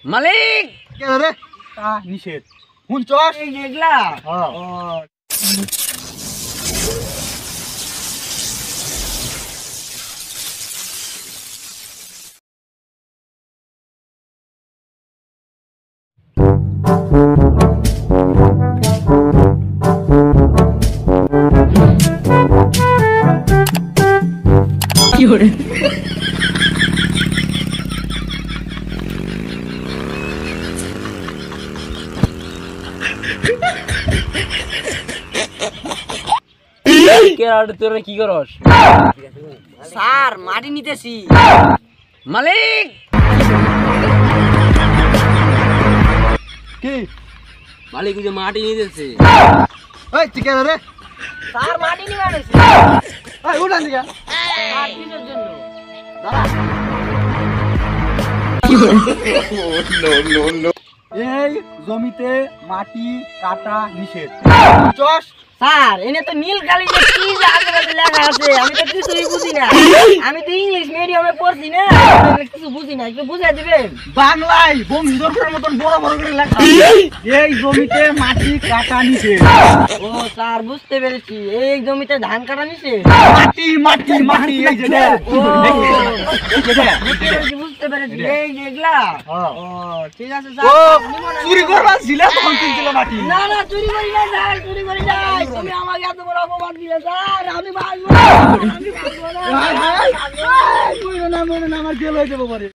মালিক কে রে তা নিষেধ শুনছস এই দেখলা হ্যাঁ কি করে তোরা কি করস স্যার মাটি নিতেছি মালিক কি মালিক যে মাটি নিতেছে এই তুই কে রে স্যার মাটি নিয়ে আনেছি এই উঠান দিকে স্যার কিসের জন্য এই জমিতে মাটি কাটা নিষেধ বুঝছস স্যার এনে তো নীল কালি যে কি জায়গাতে লেখা আছে আমি তো কিছুই বুঝি না আমি তো ইংলিশ মিডিয়ামে পড়ছি না আমি কিছু বুঝি না একটু বুঝাই দিবেন বাংলায় বংশধরের মতন বড় বড় করে লেখা এই জমিতে মাটি কাটা নিষেধ ও স্যার বুঝতে পেরেছি এই জমিতে ধান কাটা নিছে মাটি মাটি মাটি এই যে দেখ ও এই যে দেখ বুঝতে পেরেছি এই দেখলা হ্যাঁ। ও ঠিক আছে ও স্যার চুরি করবা ছিল তখন কিনছিল মাটি না না চুরি করি না স্যার চুরি করি না তুমি আমাকে এত বড় অপমান দিলে স্যার আমি ভাগবো না হাই হাই হাই মরে না আমার জেল হয়ে যাবো পরে